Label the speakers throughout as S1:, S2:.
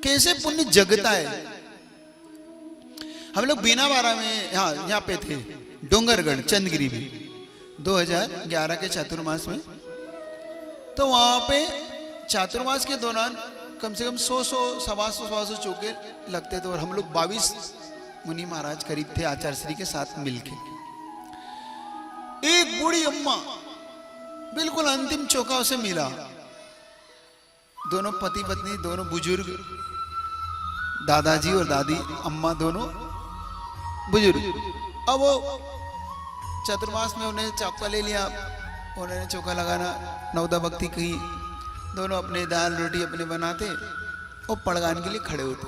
S1: कैसे पुण्य जगता है। हम लोग बीनावारा में यहाँ पे थे, डोंगरगढ़ चंदगिरी में 2011 के चातुर्मास में। तो वहां पे चातुर्मास के दौरान कम से कम 100-125 चौके लगते थे और हम लोग 22 मुनि महाराज करीब थे आचार्य श्री के साथ मिलके। एक बूढ़ी अम्मा बिल्कुल अंतिम चौका उसे मिला। दोनों पति पत्नी, दोनों बुजुर्ग, दादाजी और दादी, अम्मा दोनों बुजुर्ग। अब वो चतुर्मास में उन्हें चौका ले लिया, उन्होंने चौका लगाना, नवदा भक्ति की, दोनों अपने दाल रोटी अपने बनाते और पड़गान के लिए खड़े होते।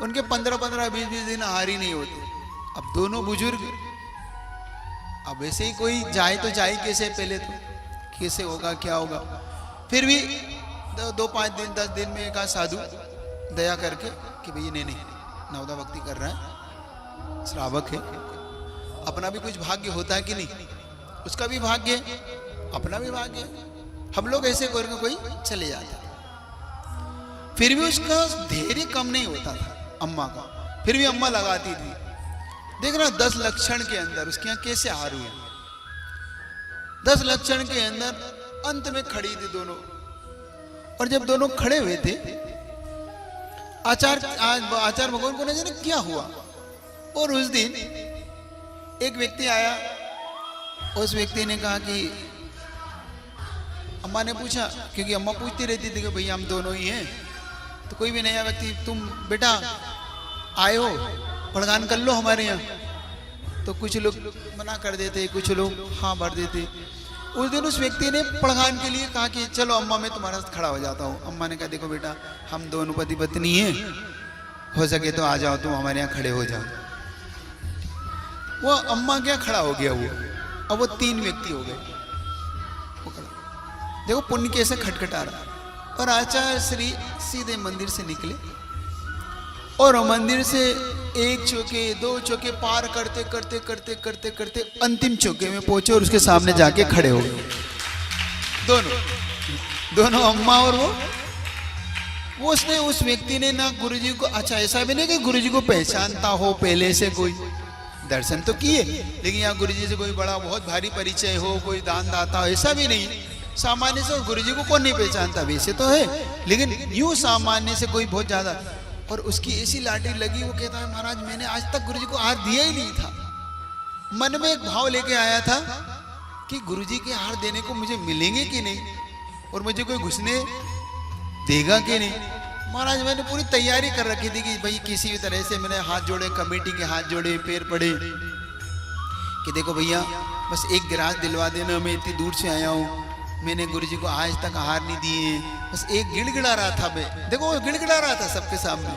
S1: उनके 15-20 दिन आहार ही नहीं होते। अब दोनों बुजुर्ग, अब ऐसे ही कोई जाए तो जाए कैसे, पहले तो कैसे होगा क्या होगा। फिर भी 2-5 दिन 10 दिन में एक साधु दया करके कि भैया नहीं नवदा भक्ति कर रहा है, श्रावक है, अपना भी कुछ भाग्य होता है कि नहीं, उसका भी भाग्य, अपना भी भाग्य। हम लोग ऐसे करके कोई चले जाते, फिर भी उसका धैर्य कम नहीं होता था अम्मा का। फिर भी अम्मा लगाती थी। देखना 10 लक्षण के अंदर उसके यहाँ कैसे हार हुए। 10 लक्षण के अंदर अंत में खड़ी थी दोनों। और जब दोनों खड़े हुए थे, आचार्य भगवान को न जाने क्या हुआ। और उस दिन एक व्यक्ति आया, उस व्यक्ति ने कहा कि अम्मा ने पूछा, क्योंकि अम्मा पूछती रहती थी कि भैया हम दोनों ही हैं, तो कोई भी नया व्यक्ति, तुम बेटा आए हो, पड़गान कर लो हमारे यहाँ। तो कुछ लोग मना कर देते, कुछ लोग हाँ भर देते। उस दिन उस व्यक्ति ने पड़गान के लिए कहा कि चलो अम्मा मैं तुम्हारे साथ खड़ा हो जाता हूँ। अम्मा ने कहा देखो बेटा हम दोनों पति पत्नी हैं, हो सके तो आ जाओ, तुम हमारे यहाँ खड़े हो जाओ। वो अम्मा क्या खड़ा हो गया वो। अब वो 3 व्यक्ति हो गए। देखो पुण्य कैसे खटखटा रहा। और आचार्य श्री सीधे मंदिर से निकले और मंदिर से 1 चौके 2 चौके पार करते करते करते करते करते अंतिम चौके में पहुंचे और उसके सामने जाके खड़े हो गए। दोनों अम्मा और वो उसने, उस व्यक्ति ने ना गुरुजी को, अच्छा ऐसा भी नहीं कि गुरुजी को पहचानता हो पहले से, कोई दर्शन तो किए, लेकिन यहाँ गुरुजी से कोई बड़ा बहुत भारी परिचय हो, कोई दान दाता हो, ऐसा भी नहीं। सामान्य से गुरुजी को कौन नहीं पहचानता, वैसे तो है, लेकिन यूं सामान्य से कोई बहुत ज्यादा। और उसकी ऐसी लाठी लगी, वो कहता है महाराज मैंने आज तक गुरुजी को हार दिया ही नहीं था। मन में एक भाव लेके आया था कि गुरुजी के हार देने को मुझे मिलेंगे कि नहीं, और मुझे कोई घुसने देगा कि नहीं। महाराज मैंने पूरी तैयारी कर रखी थी कि भाई किसी भी तरह से मैंने हाथ जोड़े, कमेटी के हाथ जोड़े, पैर पड़े कि देखो भैया बस एक गिलास दिलवा देना, मैं इतनी दूर से आया हूँ, मैंने गुरुजी को आज तक आहार नहीं दिए। बस एक गिड़गिड़ा रहा था मैं, देखो वो गिड़गिड़ा रहा था सबके सामने।